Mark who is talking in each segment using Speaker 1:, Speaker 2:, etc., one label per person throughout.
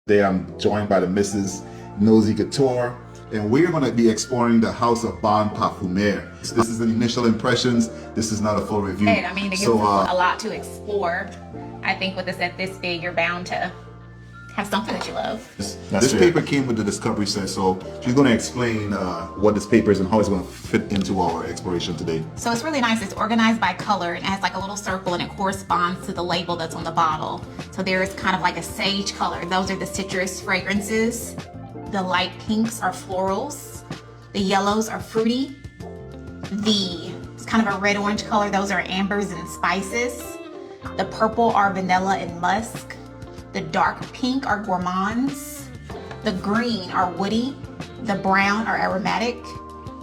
Speaker 1: Today I'm joined by the Mrs. Nosy Couture, and we're going to be exploring the House of Bon Parfumeur. This is an initial impressions. This is not a full review.
Speaker 2: I mean, it gives us a lot to explore. I think with a set this big, you're bound to have something that you love.
Speaker 1: This paper came with the discovery set, so she's going to explain what this paper is and how it's going to fit into our exploration today.
Speaker 2: So it's really nice. It's organized by color and it has like a little circle and it corresponds to the label that's on the bottle. So there is kind of like a sage color. Those are the citrus fragrances. The light pinks are florals. The yellows are fruity. It's kind of a red-orange color. Those are ambers and spices. The purple are vanilla and musk. The dark pink are gourmands. The green are woody. The brown are aromatic.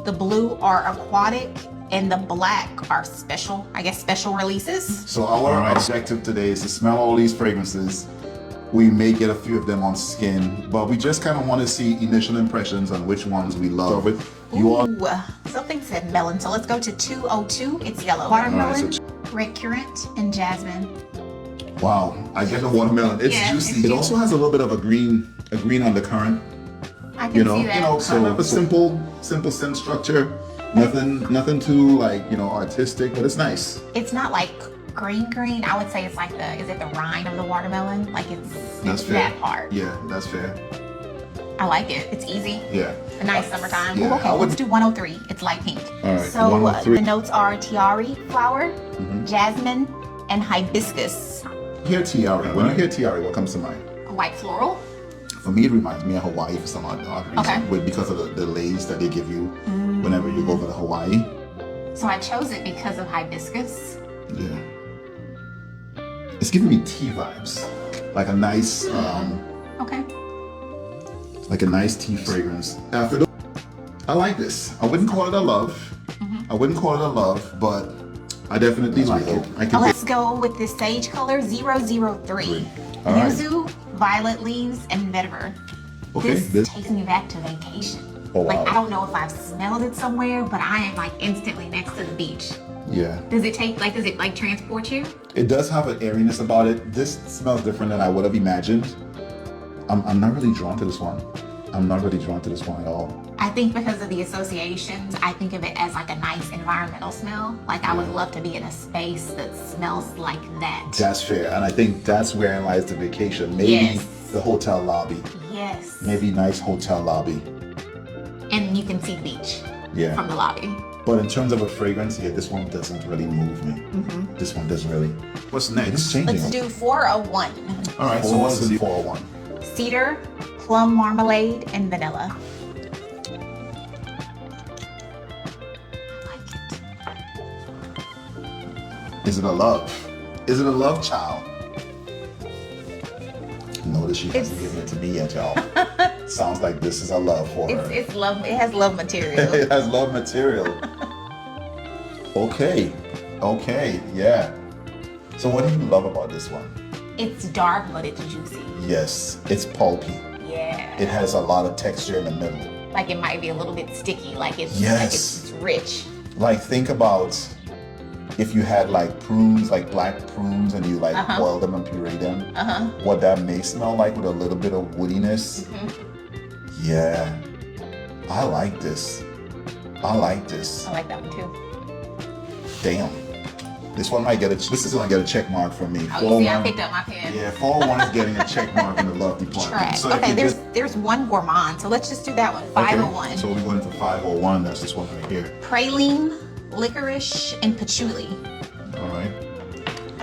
Speaker 2: The blue are aquatic. And the black are special releases.
Speaker 1: So our objective today is to smell all these fragrances. We may get a few of them on skin, but we just kind of want to see initial impressions on which ones we love.
Speaker 2: Something said melon, so let's go to 202. It's yellow. Watermelon, red currant, and jasmine.
Speaker 1: Wow, I get the watermelon. It's juicy. It also has a little bit of a green undercurrent.
Speaker 2: I can see that.
Speaker 1: Kind of a simple scent structure. Nothing too artistic, but it's nice.
Speaker 2: It's not like green. I would say it's like is it the rind of the watermelon? Like it's that part.
Speaker 1: Yeah, that's fair.
Speaker 2: I like it. It's easy.
Speaker 1: Yeah.
Speaker 2: A nice summertime.
Speaker 1: Yeah,
Speaker 2: okay, let's do 103. It's light pink.
Speaker 1: All right.
Speaker 2: So the notes are tiare flower, jasmine, and hibiscus.
Speaker 1: Hear tiare. When I hear tiare, what comes to mind?
Speaker 2: A white floral.
Speaker 1: For me, it reminds me of Hawaii for some odd reason.
Speaker 2: Okay.
Speaker 1: Because of the lace that they give you whenever you go to Hawaii.
Speaker 2: So I chose it because of hibiscus.
Speaker 1: Yeah. It's giving me tea vibes. Like a nice, like a nice tea fragrance. I like this. I wouldn't call it a love. I wouldn't call it a love, but I definitely like it.
Speaker 2: Let's go with the sage color 003. Yuzu, violet leaves, and vetiver.
Speaker 1: Okay.
Speaker 2: This takes me back to vacation.
Speaker 1: Oh, wow.
Speaker 2: Like I don't know if I've smelled it somewhere, but I am like instantly next to the beach.
Speaker 1: Yeah.
Speaker 2: Does it transport you?
Speaker 1: It does have an airiness about it. This smells different than I would have imagined. I'm not really drawn to this one. I'm not really drawn to this one at all.
Speaker 2: I think because of the associations, I think of it as like a nice environmental smell. Like I would love to be in a space that smells like that.
Speaker 1: That's fair. And I think that's wherein lies the vacation. Maybe the hotel lobby.
Speaker 2: Yes.
Speaker 1: Maybe nice hotel lobby.
Speaker 2: And you can see the beach from the lobby.
Speaker 1: But in terms of a fragrance, this one doesn't really move me. This one doesn't really. What's next? It's changing.
Speaker 2: Let's do 401.
Speaker 1: All right, so what's the 401?
Speaker 2: Cedar, plum marmalade, and vanilla.
Speaker 1: Is it a love? Is it a love child? Notice she hasn't given it to me yet, y'all. Sounds like this is a love for her.
Speaker 2: It's love. It has love material.
Speaker 1: It has love material. Okay, yeah. So what do you love about this one?
Speaker 2: It's dark, but it's juicy.
Speaker 1: Yes, it's pulpy.
Speaker 2: Yeah.
Speaker 1: It has a lot of texture in the middle.
Speaker 2: Like it might be a little bit sticky. Like it's rich.
Speaker 1: Like think about if you had like prunes, like black prunes, and you like boil them and puree them. What that may smell like with a little bit of woodiness. Yeah, I like this. I like that
Speaker 2: one too.
Speaker 1: Damn. This one might this is gonna get a check mark from me.
Speaker 2: Oh, you see, I picked up my pen.
Speaker 1: Yeah, 401 is getting a check mark in the love department.
Speaker 2: So okay, there's one gourmand, so let's just do that one. 501.
Speaker 1: Okay, so we're going for 501. That's this one right here.
Speaker 2: Praline, licorice, and patchouli.
Speaker 1: All right.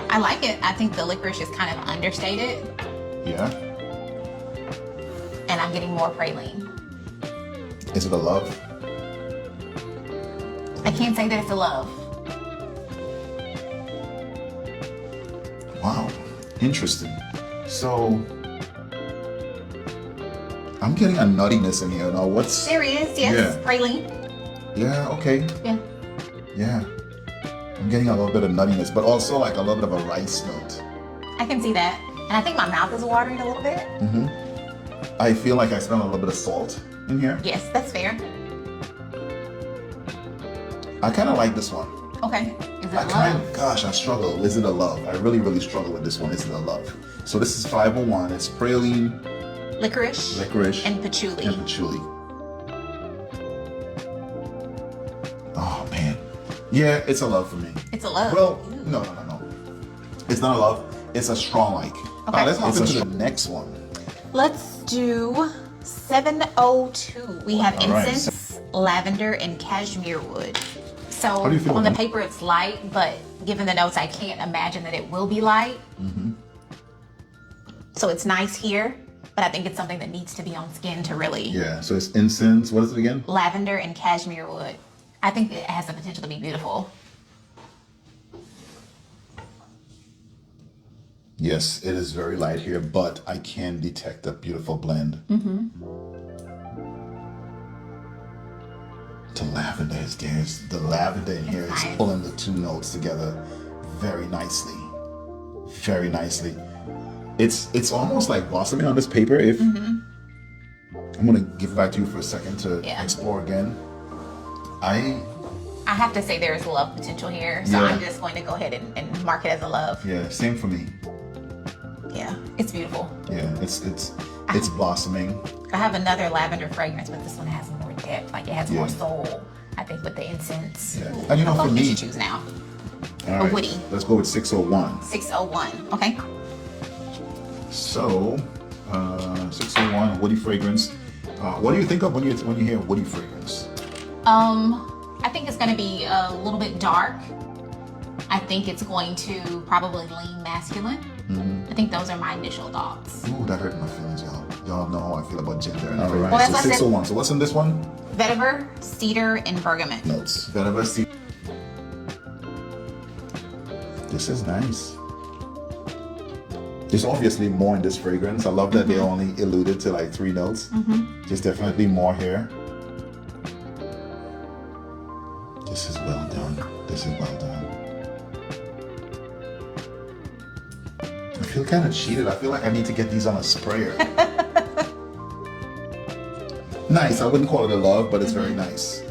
Speaker 2: I like it. I think the licorice is kind of understated.
Speaker 1: Yeah.
Speaker 2: And I'm getting more praline.
Speaker 1: Is it a love?
Speaker 2: I can't say that it's a love.
Speaker 1: Wow, interesting. So I'm getting a nuttiness in here. Now what's
Speaker 2: there is, yes, praline.
Speaker 1: Yeah, okay. Yeah. I'm getting a little bit of nuttiness, but also like a little bit of a rice note.
Speaker 2: I can see that. And I think my mouth is watering a little bit.
Speaker 1: I feel like I smell a little bit of salt in here.
Speaker 2: Yes, that's fair.
Speaker 1: I kind of like this one.
Speaker 2: Okay. Is it a love?
Speaker 1: Gosh, I struggle. Is it a love? I really struggle with this one. Is it a love? So this is 501. It's praline,
Speaker 2: licorice, and patchouli.
Speaker 1: Oh man, yeah, it's a love for me.
Speaker 2: It's a love.
Speaker 1: Well, no. It's not a love. It's a strong like.
Speaker 2: Okay.
Speaker 1: Let's hop into the next one.
Speaker 2: Let's do 702. We have
Speaker 1: All right.
Speaker 2: incense, lavender, and cashmere wood. So
Speaker 1: How do you feel
Speaker 2: on the
Speaker 1: about that?
Speaker 2: paper it's light, but given the notes, I can't imagine that it will be light. So it's nice here, but I think it's something that needs to be on skin to really.
Speaker 1: Yeah. So it's incense. What is it again?
Speaker 2: Lavender and cashmere wood. I think it has the potential to be beautiful.
Speaker 1: Yes, it is very light here, but I can detect a beautiful blend. The lavender is there. The lavender in here is
Speaker 2: nice.
Speaker 1: pulling the two notes together very nicely. Very nicely. It's almost like blossoming on this paper. If I'm gonna give it back to you for a second to
Speaker 2: Yeah.
Speaker 1: explore again.
Speaker 2: I have to say there is love potential here, so
Speaker 1: Yeah.
Speaker 2: I'm just going to go ahead and mark it as a love.
Speaker 1: Yeah, same for me.
Speaker 2: Yeah, it's beautiful.
Speaker 1: Yeah, it's blossoming.
Speaker 2: I have another lavender fragrance, but this one has more depth. Like it has more
Speaker 1: Yeah.
Speaker 2: soul, I think, with the incense.
Speaker 1: Yeah. And you know, for
Speaker 2: What
Speaker 1: me,
Speaker 2: did you choose now?
Speaker 1: all right,
Speaker 2: woody.
Speaker 1: let's go with 601.
Speaker 2: 601. Okay.
Speaker 1: So, 601 woody fragrance. What do you think of when you hear woody fragrance?
Speaker 2: I think it's going to be a little bit dark. I think it's going to probably lean masculine. I think those are my initial thoughts.
Speaker 1: Ooh, that hurt my feelings, y'all. Y'all know how I feel about gender. All
Speaker 2: Well,
Speaker 1: right,
Speaker 2: that's
Speaker 1: so
Speaker 2: what I said.
Speaker 1: 601. So what's in this one?
Speaker 2: Vetiver, cedar, and bergamot.
Speaker 1: Notes. Vetiver. This is nice. There's obviously more in this fragrance. I love that they only alluded to like 3 notes. There's definitely more here. This is well done. This is well done. I feel kind of cheated. I feel like I need to get these on a sprayer. Nice. I wouldn't call it a love, but it's very nice.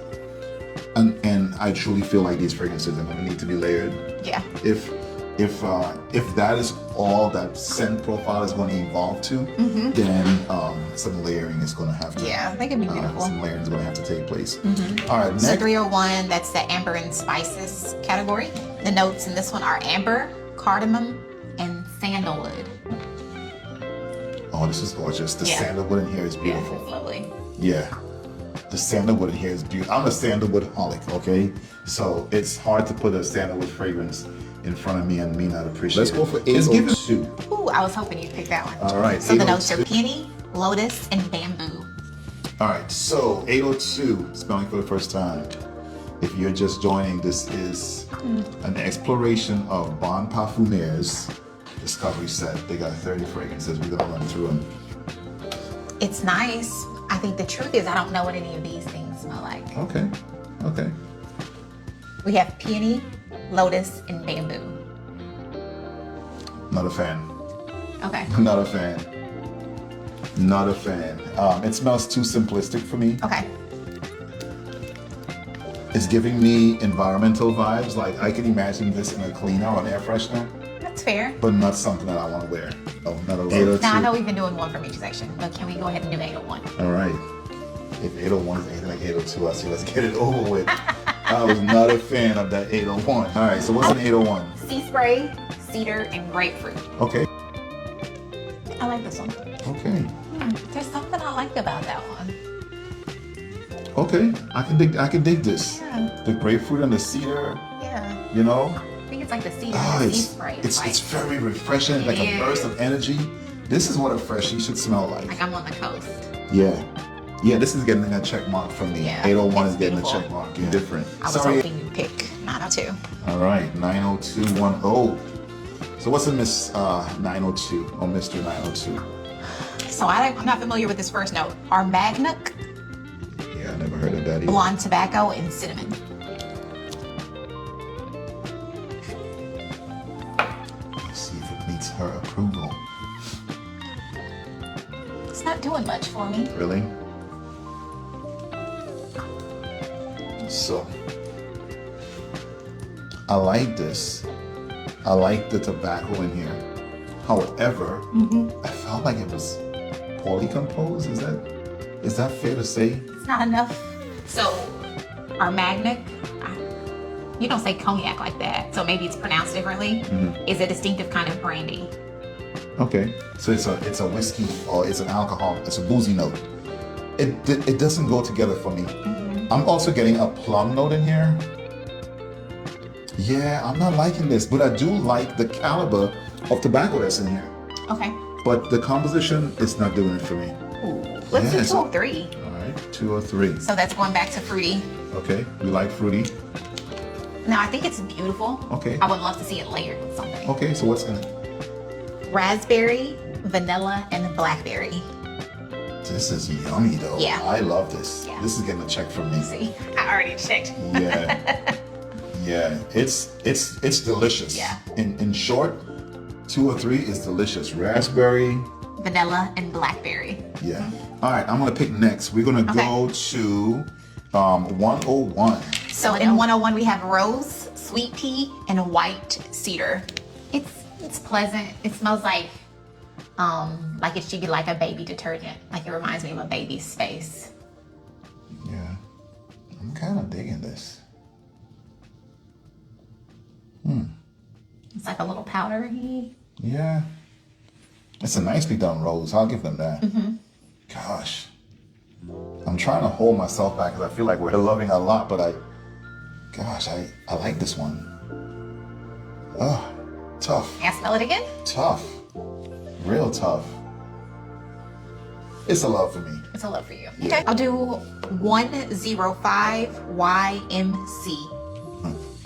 Speaker 1: And I truly feel like these fragrances are going to need to be layered.
Speaker 2: Yeah.
Speaker 1: If that is all that scent profile is going to evolve to, then some layering is going to have to.
Speaker 2: Yeah, they can be beautiful.
Speaker 1: Some layering is going to have to take place. All right,
Speaker 2: So
Speaker 1: next.
Speaker 2: 301, that's the amber and spices category. The notes in this one are amber, cardamom, and sandalwood.
Speaker 1: Oh, this is gorgeous. The
Speaker 2: Yeah.
Speaker 1: sandalwood in here is
Speaker 2: Yeah,
Speaker 1: beautiful.
Speaker 2: it's lovely.
Speaker 1: Yeah. The sandalwood in here is beautiful. I'm a sandalwood holic, okay? So it's hard to put a sandalwood fragrance in front of me and me not appreciate it. Let's go for 802.
Speaker 2: Ooh, I was hoping you'd pick that one.
Speaker 1: All right,
Speaker 2: So the notes are
Speaker 1: 802.
Speaker 2: peony, lotus, and bamboo.
Speaker 1: All right, so 802, spelling for the first time. If you're just joining, this is an exploration of Bon Parfumier's discovery set. They got 30 fragrances. We're gonna run through them.
Speaker 2: It's nice. I think the truth is I don't know what any of these things smell like.
Speaker 1: Okay, okay.
Speaker 2: We have peony, lotus, and bamboo.
Speaker 1: Not a fan.
Speaker 2: Okay.
Speaker 1: Not a fan. Not a fan. It smells too simplistic for me.
Speaker 2: Okay.
Speaker 1: It's giving me environmental vibes. Like I can imagine this in a cleaner or an air freshener,
Speaker 2: That's fair.
Speaker 1: but not something that I want to wear. No, not a 802.
Speaker 2: Now I know we've been doing one from each section, but can we go ahead and do 801?
Speaker 1: All right. If 801 is anything like 802, I say let's get it over with. I was not a fan of that 801. All right, so what's an 801?
Speaker 2: Sea spray, cedar, and grapefruit.
Speaker 1: Okay.
Speaker 2: I like this one.
Speaker 1: Okay.
Speaker 2: There's something I like about that one.
Speaker 1: Okay. I can dig this.
Speaker 2: Yeah.
Speaker 1: The grapefruit and the cedar,
Speaker 2: Yeah.
Speaker 1: you know.
Speaker 2: I think it's like the cedar
Speaker 1: Oh,
Speaker 2: and the sea
Speaker 1: it's
Speaker 2: spray.
Speaker 1: it's very refreshing, like a
Speaker 2: It
Speaker 1: burst
Speaker 2: is.
Speaker 1: of energy. This is what a freshie should smell like.
Speaker 2: Like I'm on the coast.
Speaker 1: Yeah. Yeah, this is getting a check mark from me.
Speaker 2: Yeah,
Speaker 1: 801 is
Speaker 2: it's
Speaker 1: getting a
Speaker 2: beautiful.
Speaker 1: check mark. Yeah. Different.
Speaker 2: I was
Speaker 1: Sorry.
Speaker 2: hoping you'd pick 902.
Speaker 1: All right, 90210. So what's in Miss 902 or Mr. 902?
Speaker 2: So I'm not familiar with this first note. Armagnac,
Speaker 1: Yeah, I never heard of that either.
Speaker 2: blonde tobacco, and cinnamon.
Speaker 1: Let's see if it meets her approval.
Speaker 2: It's not doing much for me.
Speaker 1: Really? So, I like this. I like the tobacco in here. However, I felt like it was poorly composed. Is that fair to say?
Speaker 2: It's not enough. So, Armagnac, you don't say cognac like that, so maybe it's pronounced differently. Is a distinctive kind of brandy.
Speaker 1: Okay, so it's a whiskey or it's an alcohol. It's a boozy note. It doesn't go together for me. I'm also getting a plum note in here. Yeah, I'm not liking this, but I do like the caliber of tobacco that's in here.
Speaker 2: Okay.
Speaker 1: But the composition is not doing it for me.
Speaker 2: Ooh, let's do
Speaker 1: Yes.
Speaker 2: 203.
Speaker 1: All right, 203.
Speaker 2: So that's going back to fruity.
Speaker 1: Okay, we like fruity.
Speaker 2: Now I think it's beautiful.
Speaker 1: Okay.
Speaker 2: I would love to see it layered with something.
Speaker 1: Okay, so what's in it?
Speaker 2: Raspberry, vanilla, and blackberry.
Speaker 1: This is yummy though.
Speaker 2: Yeah.
Speaker 1: I love this.
Speaker 2: Yeah.
Speaker 1: This is getting a check from me.
Speaker 2: See, I already checked.
Speaker 1: Yeah. Yeah. It's delicious.
Speaker 2: Yeah.
Speaker 1: In short, 203 is delicious. Raspberry.
Speaker 2: Vanilla and blackberry.
Speaker 1: Yeah. All right, I'm gonna pick next. We're gonna go to 101.
Speaker 2: So in 101 we have rose, sweet pea, and white cedar. It's pleasant. It smells like it should be like a baby detergent. Like it reminds me of a baby's face.
Speaker 1: Yeah. I'm kind of digging this.
Speaker 2: It's like a little powdery.
Speaker 1: Yeah. It's a nicely done rose. I'll give them that. Gosh. I'm trying to hold myself back because I feel like we're loving a lot, but I like this one. Oh, tough.
Speaker 2: Can I smell it again?
Speaker 1: Tough. Real tough. It's a love for me.
Speaker 2: It's a love for you.
Speaker 1: Yeah.
Speaker 2: Okay. I'll do 105 YMC.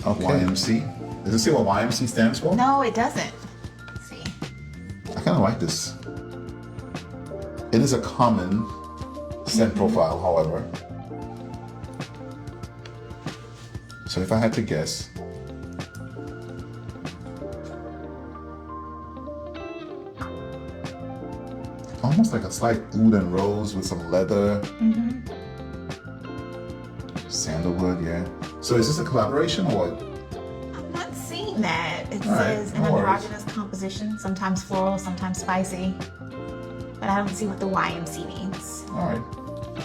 Speaker 1: Okay. YMC. Does it say what YMC stands for?
Speaker 2: No, it doesn't. Let's see.
Speaker 1: I kind of like this. It is a common scent profile, however. So if I had to guess, almost like a slight oud and rose with some leather. Sandalwood, yeah. So is this a collaboration or what?
Speaker 2: I'm not seeing that. It
Speaker 1: All right,
Speaker 2: says an
Speaker 1: no worries.
Speaker 2: androgynous composition, sometimes floral, sometimes spicy. But I don't see what the YMC means.
Speaker 1: All right.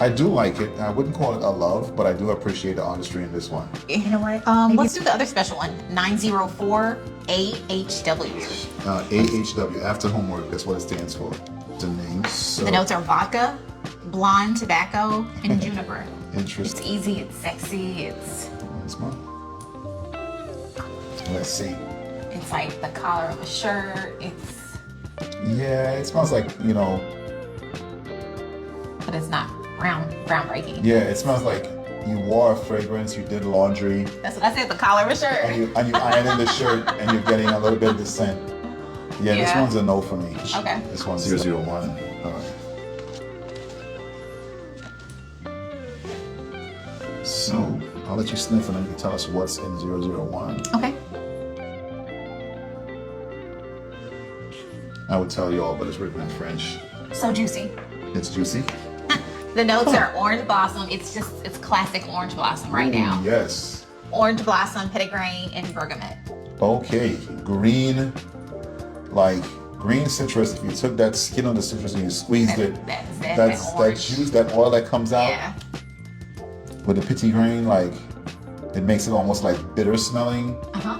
Speaker 1: I do like it. I wouldn't call it a love, but I do appreciate the artistry in this one.
Speaker 2: You know what? Let's do the other special one. 904 AHW.
Speaker 1: AHW, after homework, that's what it stands for. The name. So
Speaker 2: The notes are vodka, blonde tobacco, and juniper. It's
Speaker 1: interesting.
Speaker 2: easy, it's sexy, it's
Speaker 1: Let's see.
Speaker 2: like the collar of a shirt.
Speaker 1: Yeah, it smells like,
Speaker 2: But it's not groundbreaking.
Speaker 1: yeah, it smells like you wore a fragrance, you did laundry,
Speaker 2: That's what I said, the collar of a shirt.
Speaker 1: and you ironed the shirt, and you're getting a little bit of the scent. Yeah, this
Speaker 2: Yeah.
Speaker 1: one's a no for me.
Speaker 2: Okay.
Speaker 1: This one's 001. All right. So I'll let you sniff, and then you can tell us what's in 001.
Speaker 2: Okay.
Speaker 1: I would tell you all, but it's written in French.
Speaker 2: So juicy.
Speaker 1: It's juicy.
Speaker 2: The notes are orange blossom. It's classic orange blossom right now.
Speaker 1: Ooh, yes.
Speaker 2: Orange blossom, petitgrain, and bergamot.
Speaker 1: Okay, green citrus. If you took that skin of the citrus and you squeezed it, that's that
Speaker 2: orange.
Speaker 1: juice, that oil that comes out
Speaker 2: Yeah.
Speaker 1: with the petitgrain, it makes it almost like bitter smelling.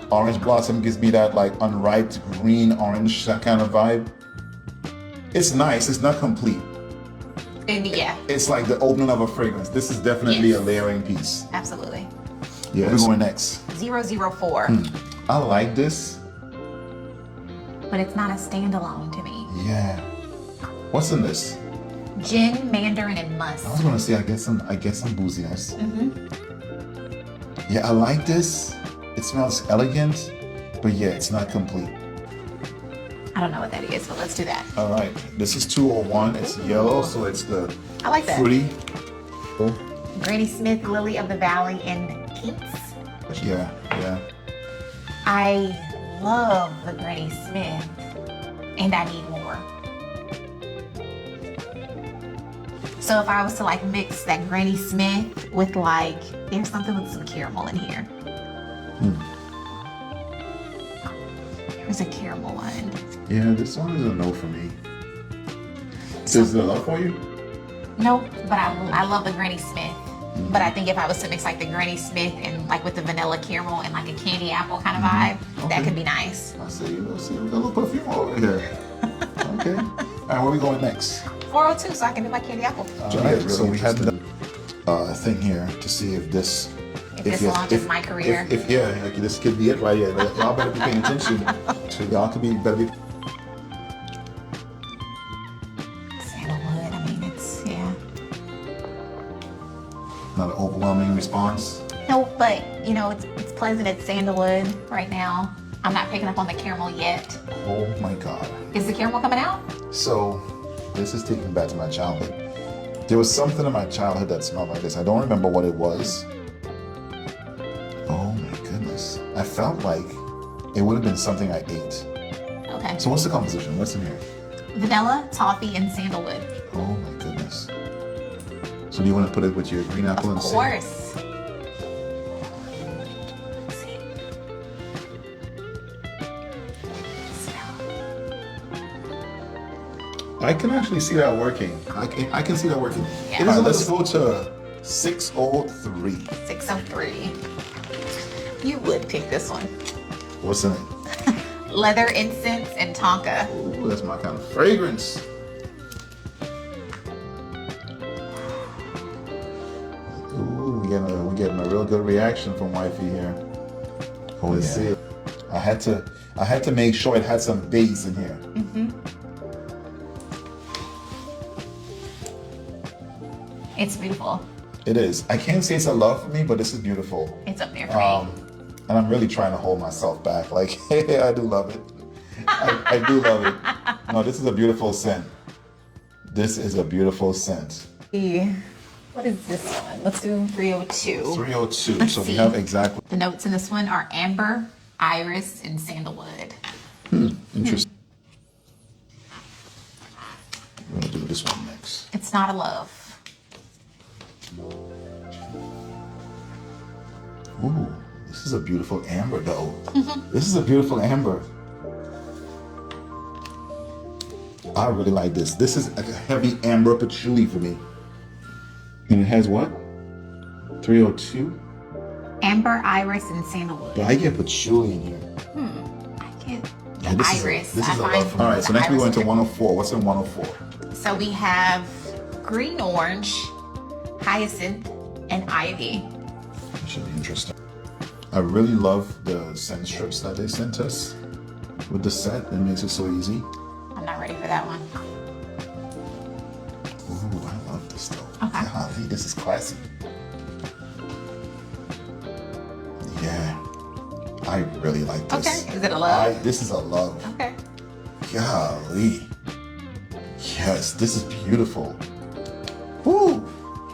Speaker 1: Orange blossom gives me that unripe green orange, that kind of vibe. It's nice. It's not complete.
Speaker 2: And yeah,
Speaker 1: It's like the opening of a fragrance. This is definitely
Speaker 2: Yes.
Speaker 1: a layering piece.
Speaker 2: absolutely.
Speaker 1: Yeah, we're going next.
Speaker 2: 004.
Speaker 1: I like this.
Speaker 2: But it's not a standalone to me.
Speaker 1: Yeah. What's in this?
Speaker 2: Gin, mandarin, and musk.
Speaker 1: I was gonna say I get some booziness. Yeah, I like this. It smells elegant, but yeah, it's not complete.
Speaker 2: I don't know what that is, but let's do that.
Speaker 1: All right, this is 201. It's yellow, so it's the
Speaker 2: I like that.
Speaker 1: fruity.
Speaker 2: Granny Smith, Lily of the Valley, and Pinks.
Speaker 1: Yeah.
Speaker 2: I love the Granny Smith, and I need more. So if I was to mix that Granny Smith with there's something with some caramel in here. There's a caramel one.
Speaker 1: Yeah, this one is a no for me.
Speaker 2: It's
Speaker 1: Is it a love for you?
Speaker 2: No, but I love the Granny Smith. But I think if I was to mix like the Granny Smith and like with the vanilla caramel and like a candy apple kind of vibe, that could be nice.
Speaker 1: I see. Let's see. We got a little perfume over here. Okay. All right, where are we going next?
Speaker 2: 402, so I can do my candy apple.
Speaker 1: All right. So we had the thing here to see if this.
Speaker 2: If launches my career.
Speaker 1: If like this could be it right here. Y'all better be paying attention. So y'all could be better be.
Speaker 2: Sandalwood. I mean, it's
Speaker 1: Not an overwhelming response.
Speaker 2: No, but you know, it's pleasant. It's sandalwood right now. I'm not picking up on the caramel yet.
Speaker 1: Oh my God.
Speaker 2: Is the caramel coming out?
Speaker 1: So this is taking me back to my childhood. There was something in my childhood that smelled like this. I don't remember what it was. Oh my goodness. I felt like it would have been something I ate.
Speaker 2: Okay.
Speaker 1: So what's the composition? What's in here?
Speaker 2: Vanilla, toffee, and sandalwood.
Speaker 1: Oh my goodness. So do you want to put it with your green apple and see?
Speaker 2: Of course.
Speaker 1: I can actually see that working. I can see that working.
Speaker 2: Yeah.
Speaker 1: All right, let's go to 603.
Speaker 2: 603. You would pick this one.
Speaker 1: What's in it?
Speaker 2: Leather incense and tonka.
Speaker 1: Ooh, that's my kind of fragrance. Ooh, we're getting a real good reaction from wifey here. Oh, let's see. I had to make sure it had some bass in here.
Speaker 2: It's beautiful.
Speaker 1: It is. I can't say it's a love for me, but this is beautiful.
Speaker 2: It's up there for me.
Speaker 1: And I'm really trying to hold myself back. Like, hey, I do love it. I do love it. No, this is a beautiful scent. This is a beautiful scent.
Speaker 2: What is this one? Let's do 302.
Speaker 1: 302.
Speaker 2: Let's
Speaker 1: So we
Speaker 2: see.
Speaker 1: have exactly.
Speaker 2: The notes in this one are amber, iris, and sandalwood.
Speaker 1: Interesting. We're gonna do this one next.
Speaker 2: It's not a love.
Speaker 1: Ooh, this is a beautiful amber though. This is a beautiful amber. I really like this. This is like a heavy amber patchouli for me. And it has what? 302?
Speaker 2: Amber, iris, and sandalwood.
Speaker 1: But I get patchouli in here.
Speaker 2: I get
Speaker 1: Yeah,
Speaker 2: the iris.
Speaker 1: This
Speaker 2: I
Speaker 1: is a
Speaker 2: find
Speaker 1: love. All right, so
Speaker 2: the
Speaker 1: next we go
Speaker 2: iris
Speaker 1: into 104. What's in 104?
Speaker 2: So we have green orange, hyacinth, and ivy.
Speaker 1: That should be interesting. I really love the scent strips that they sent us with the set. It makes it so easy.
Speaker 2: I'm not ready for that one.
Speaker 1: Ooh, I love this though.
Speaker 2: Okay.
Speaker 1: Golly, this is classy. Yeah, I really like this.
Speaker 2: Okay, is it a love?
Speaker 1: This is a love.
Speaker 2: Okay.
Speaker 1: Golly. Yes, this is beautiful. Woo,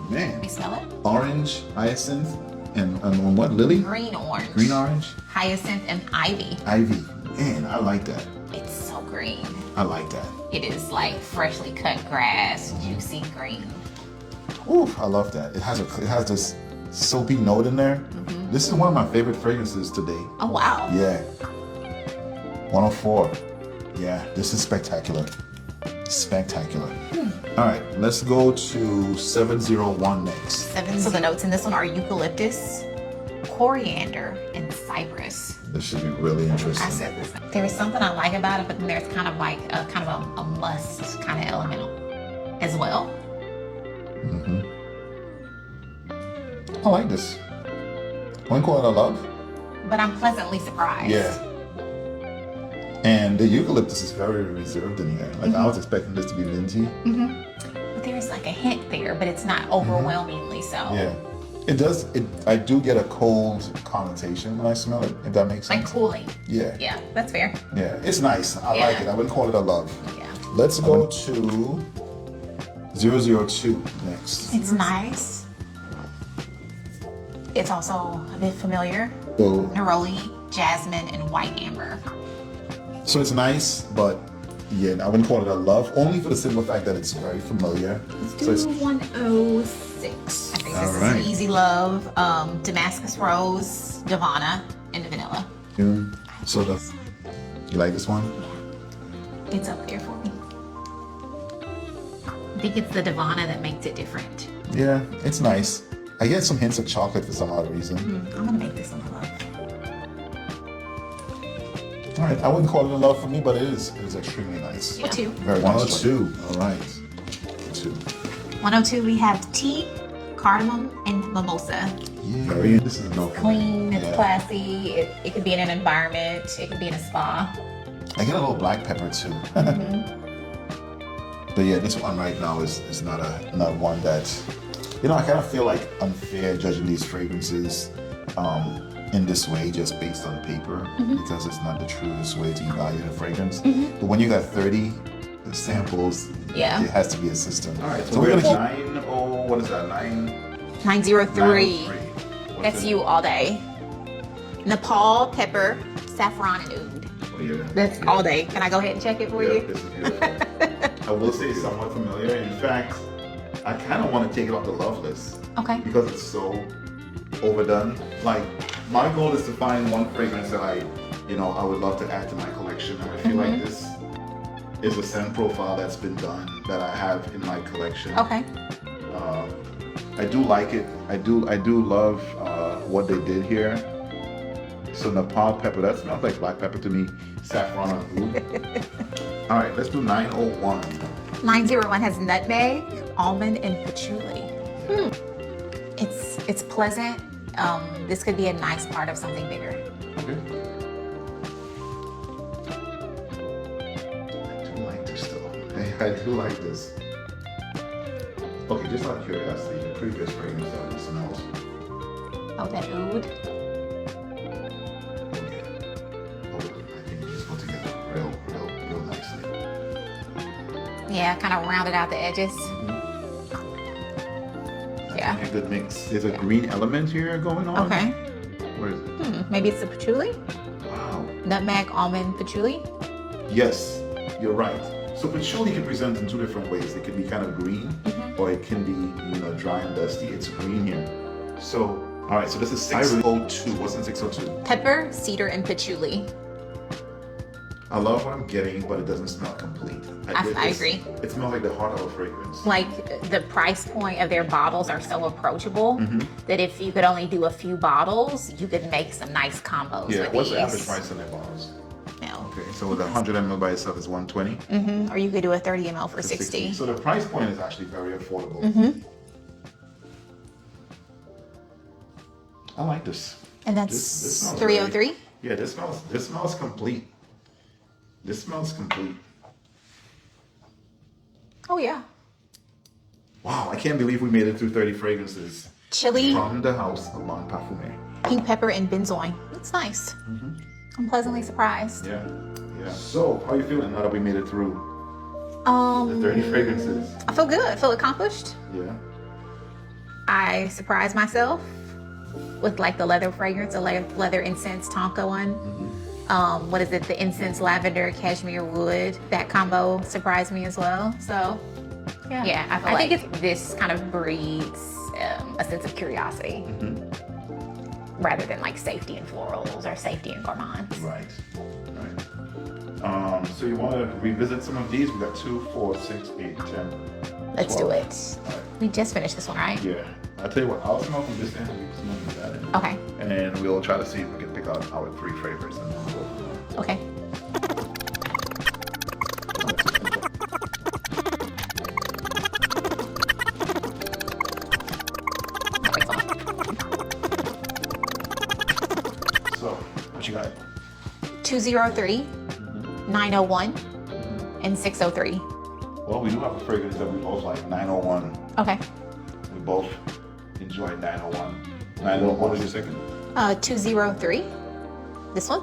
Speaker 1: man.
Speaker 2: You smell it?
Speaker 1: Orange, hyacinth, and what? Lily?
Speaker 2: Green orange.
Speaker 1: Green orange?
Speaker 2: Hyacinth and ivy.
Speaker 1: Ivy. Man, I like that.
Speaker 2: It's so green.
Speaker 1: I like that.
Speaker 2: It is like freshly cut grass, juicy green.
Speaker 1: Ooh, I love that. It has this soapy note in there. This is one of my favorite fragrances today.
Speaker 2: Oh wow.
Speaker 1: Yeah. 104. Yeah, this is spectacular. Spectacular. All right, let's go to 701 next.
Speaker 2: So the notes in this one are eucalyptus, coriander, and cypress.
Speaker 1: This should be really interesting.
Speaker 2: I said this. There is something I like about it, but then there's kind of like a must kind of element as well.
Speaker 1: I like this. I wouldn't call it a love.
Speaker 2: But I'm pleasantly surprised.
Speaker 1: Yeah. And the eucalyptus is very reserved in here. Like I was expecting this to be minty.
Speaker 2: But there's like a hint there, but it's not overwhelmingly so.
Speaker 1: Yeah. It does. I do get a cold connotation when I smell it. If that makes
Speaker 2: Like
Speaker 1: sense.
Speaker 2: cooling.
Speaker 1: Yeah.
Speaker 2: Yeah, that's fair.
Speaker 1: Yeah. It's nice. I
Speaker 2: Yeah.
Speaker 1: like it. I wouldn't call it a love.
Speaker 2: Yeah.
Speaker 1: Let's go to 002 next.
Speaker 2: It's nice. It's also a bit familiar.
Speaker 1: So,
Speaker 2: Neroli, jasmine, and white amber.
Speaker 1: so it's nice, but yeah, I wouldn't call it a love. Only for the simple fact that it's very familiar. So it's
Speaker 2: 106. I think this is
Speaker 1: Alright.
Speaker 2: an easy love. Damascus rose, Divana, and vanilla.
Speaker 1: so you like this one?
Speaker 2: It's up there for me. I think it's the Divana that makes it different.
Speaker 1: Yeah, it's nice. I get some hints of chocolate for some odd reason.
Speaker 2: I'm gonna make this one a love.
Speaker 1: All right, I wouldn't call it a love for me, but it is extremely nice.
Speaker 2: Yeah. 2.
Speaker 1: Very nice.
Speaker 3: 102. All right.
Speaker 1: 2.
Speaker 2: 102, we have tea, cardamom, and mimosa.
Speaker 1: Yeah,
Speaker 3: This is no
Speaker 2: Clean, it's
Speaker 1: Yeah.
Speaker 2: classy. It could be in an environment. It could be in a spa.
Speaker 1: I get a little black pepper too. But yeah, this one right now is not one that, you know, I kind of feel like unfair judging these fragrances in this way just based on paper because it's not the truest way to evaluate a fragrance. But when you got 30 samples,
Speaker 2: Yeah.
Speaker 1: it has to be a system.
Speaker 3: All right,
Speaker 1: so we're gonna keep
Speaker 3: 9, what is that?
Speaker 2: 903.
Speaker 3: 903.
Speaker 2: That's you all day. Nepal, pepper, saffron, and oud.
Speaker 3: Oh, yeah.
Speaker 2: That's all day. Can I go ahead and check it for
Speaker 3: Yeah,
Speaker 2: you?
Speaker 3: this is beautiful. I will say somewhat familiar. In fact, I kind of want to take it off the love list
Speaker 2: Okay.
Speaker 3: because it's so overdone. Like, my goal is to find one fragrance that I would love to add to my collection. And I feel like this is a scent profile that's been done that I have in my collection.
Speaker 2: Okay.
Speaker 3: I do like it. I do love what they did here. So Nepal pepper, that smells like black pepper to me. Saffron and oud. All right, let's do 901.
Speaker 2: 901 has nutmeg, almond, and patchouli. It's pleasant. This could be a nice part of something bigger.
Speaker 3: Okay. I do like this though. I do like this. Okay, just out of curiosity, the previous fragrance that we smelled.
Speaker 2: Oh, that oud.
Speaker 3: Oh yeah. Oh, I think these go together real nicely.
Speaker 2: Yeah, kind of rounded out the edges. Yeah.
Speaker 3: A good mix. There's a green element here going on.
Speaker 2: Okay.
Speaker 3: Where is it?
Speaker 2: Maybe it's the patchouli?
Speaker 3: Wow.
Speaker 2: Nutmeg, almond, patchouli?
Speaker 3: Yes, you're right. So patchouli can present in two different ways. It can be kind of green, or it can be, dry and dusty. It's green here. So, all right. So this is 602. What's in 602?
Speaker 2: Pepper, cedar, and patchouli.
Speaker 3: I love what I'm getting, but it doesn't smell complete.
Speaker 2: I agree.
Speaker 3: It smells like the heart of a fragrance.
Speaker 2: Like the price point of their bottles are so approachable that if you could only do a few bottles, you could make some nice combos.
Speaker 3: Yeah.
Speaker 2: with
Speaker 3: What's the
Speaker 2: these.
Speaker 3: average price on their bottles?
Speaker 2: No.
Speaker 3: Okay. So the 100 ml by itself is 120.
Speaker 2: Or you could do a 30 ml for 60.
Speaker 3: So the price point is actually very affordable. I like this.
Speaker 2: And that's
Speaker 3: This smells
Speaker 2: 303.
Speaker 3: Yeah, this smells complete. This smells complete.
Speaker 2: Oh yeah.
Speaker 3: Wow, I can't believe we made it through 30 fragrances
Speaker 2: Chili,
Speaker 3: from the house of Bon Parfumé.
Speaker 2: pink pepper, and benzoin. It's nice. I'm pleasantly surprised.
Speaker 3: Yeah. So, how are you feeling now that we made it through the
Speaker 2: Um,
Speaker 3: 30 fragrances?
Speaker 2: I feel good. I feel accomplished.
Speaker 3: Yeah.
Speaker 2: I surprised myself with like the leather fragrance, the leather incense Tonka one. What is it? The incense lavender cashmere wood. That combo surprised me as well. So yeah, I think this kind of breeds a sense of curiosity rather than like safety and florals or safety and gourmands.
Speaker 3: Right. So you want to revisit some of these? We got 2, 4, 6, 8, 10.
Speaker 2: Let's
Speaker 3: 12.
Speaker 2: do it.
Speaker 3: All right.
Speaker 2: We just finished this one, right?
Speaker 3: Yeah. I'll tell you what, I'll smell from this end and you smell from that end.
Speaker 2: Okay.
Speaker 3: And we'll try to see if we can pick out our 3 favorites and then we'll go from there.
Speaker 2: Okay.
Speaker 3: So, what you got?
Speaker 2: 203, 901, and 603.
Speaker 3: Well, we do have a fragrance that we both like, 901.
Speaker 2: Okay.
Speaker 3: We both enjoy 901. 901, what was your second?
Speaker 2: 203. This one.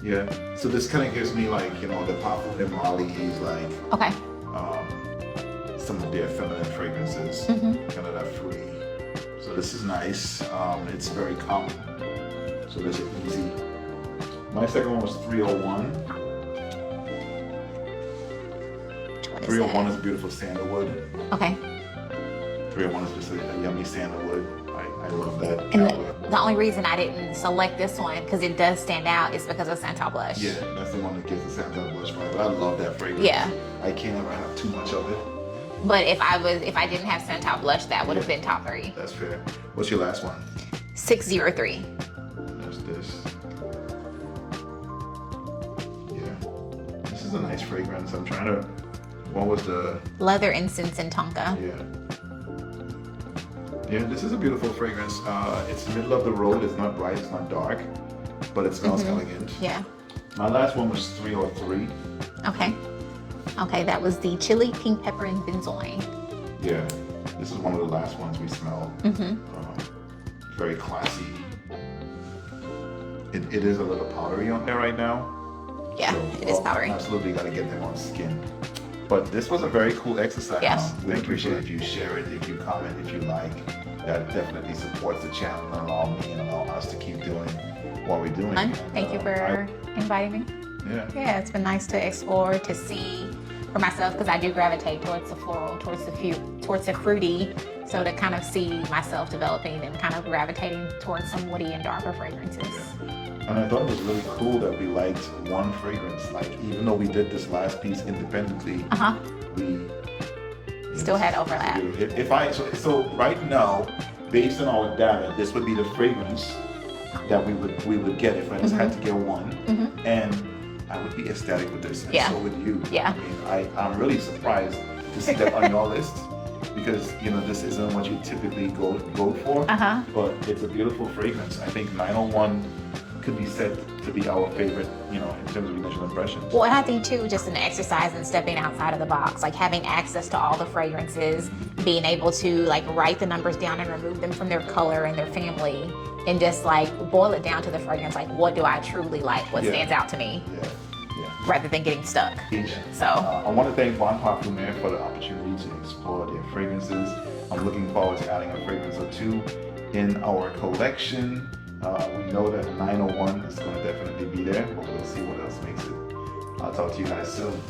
Speaker 3: Yeah. So this kind of gives me like, the Parfum de Marly's, like
Speaker 2: Okay.
Speaker 3: some of their feminine fragrances, kind of that fruity. So this is nice. It's very calm. So this is easy. My second one was 301.
Speaker 2: Which one is
Speaker 3: 301
Speaker 2: that?
Speaker 3: is beautiful sandalwood.
Speaker 2: Okay.
Speaker 3: 301 is just a yummy sandalwood. I love that.
Speaker 2: And
Speaker 3: Caliber.
Speaker 2: The only reason I didn't select this one, because it does stand out, is because of Santal Blush.
Speaker 3: Yeah, that's the one that gives the Santal Blush vibe. I love that fragrance.
Speaker 2: Yeah.
Speaker 3: I can't ever have too much of it.
Speaker 2: But if I didn't have Santal Blush, that would have been top 3.
Speaker 3: That's fair. What's your last one?
Speaker 2: 603.
Speaker 3: That's this. Yeah. This is a nice fragrance. I'm trying to. What was the.
Speaker 2: Leather Incense and Tonka.
Speaker 3: Yeah. Yeah, this is a beautiful fragrance. It's middle of the road. It's not bright. It's not dark. But it smells elegant.
Speaker 2: Yeah.
Speaker 3: My last one was 303.
Speaker 2: Okay. Okay, that was the Chili Pink Pepper and Benzoin.
Speaker 3: Yeah. This is one of the last ones we smelled. Very classy. It is a little powdery on there right now.
Speaker 2: Yeah,
Speaker 3: So,
Speaker 2: it is powdery.
Speaker 3: Absolutely got to get them on skin. But this was a very cool exercise.
Speaker 2: Yes.
Speaker 3: We appreciate if you share it, if you comment, if you like. That definitely supports the channel and allow me and allow us to keep doing what we're doing.
Speaker 2: Thank you for inviting me.
Speaker 3: Yeah.
Speaker 2: Yeah, it's been nice to explore, to see for myself, because I do gravitate towards the floral, towards the fruity. So to kind of see myself developing and kind of gravitating towards some woody and darker fragrances.
Speaker 3: And I thought it was really cool that we liked one fragrance. Like, even though we did this last piece independently, we
Speaker 2: Still had overlap.
Speaker 3: So right now, based on our data, this would be the fragrance that we would get if I just had to get one, and I would be ecstatic with this, and so would you.
Speaker 2: Yeah.
Speaker 3: I mean, I'm really surprised to see that on your list, because this isn't what you typically go for. But it's a beautiful fragrance. I think 901 could be said to be our favorite, in terms of initial impressions.
Speaker 2: Well, and I think too, just an exercise in stepping outside of the box, like having access to all the fragrances, being able to like write the numbers down and remove them from their color and their family, and just like boil it down to the fragrance, like what do I truly like, what stands out to me, rather than getting stuck. So
Speaker 3: I want to thank Bon Parfumeur for the opportunity to explore their fragrances. I'm looking forward to adding a fragrance or two in our collection. We know that 901 is going to definitely be there, but we'll see what else makes it. I'll talk to you guys soon.